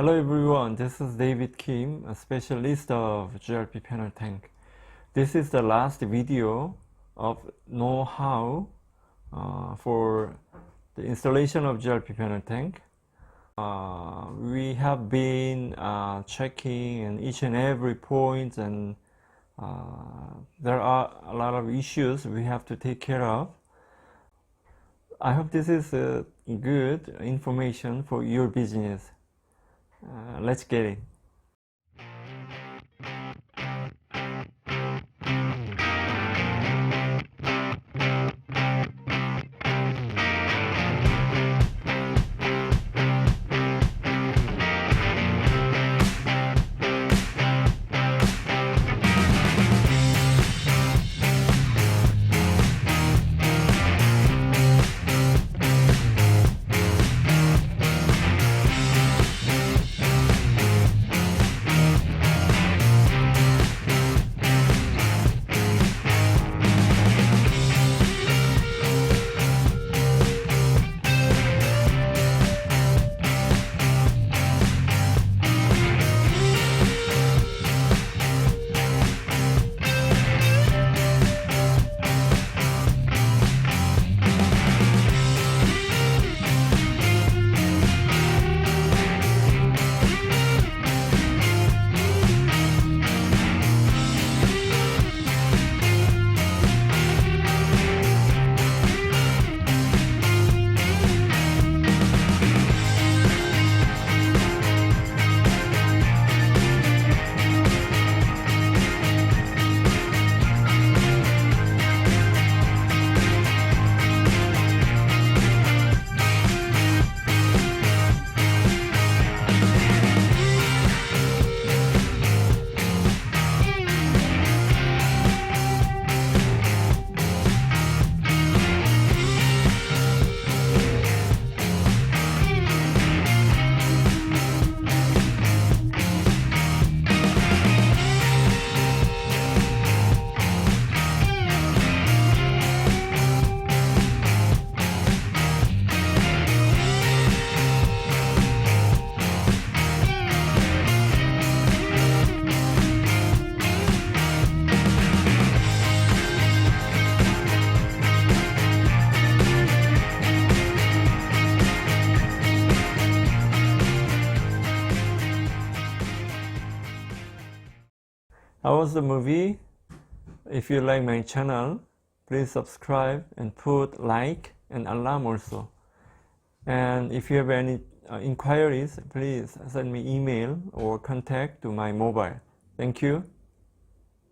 Hello everyone, this is David Kim, a specialist of GLP panel tank. This is the last video of know-how for the installation of GLP panel tank. We have been checking each and every point, and there are a lot of issues we have to take care of. I hope this is good information for your business. Let's get it. How was the movie? If you like my channel, please subscribe and put like and alarm also. And if you have any inquiries, please send me email or contact to my mobile. Thank you.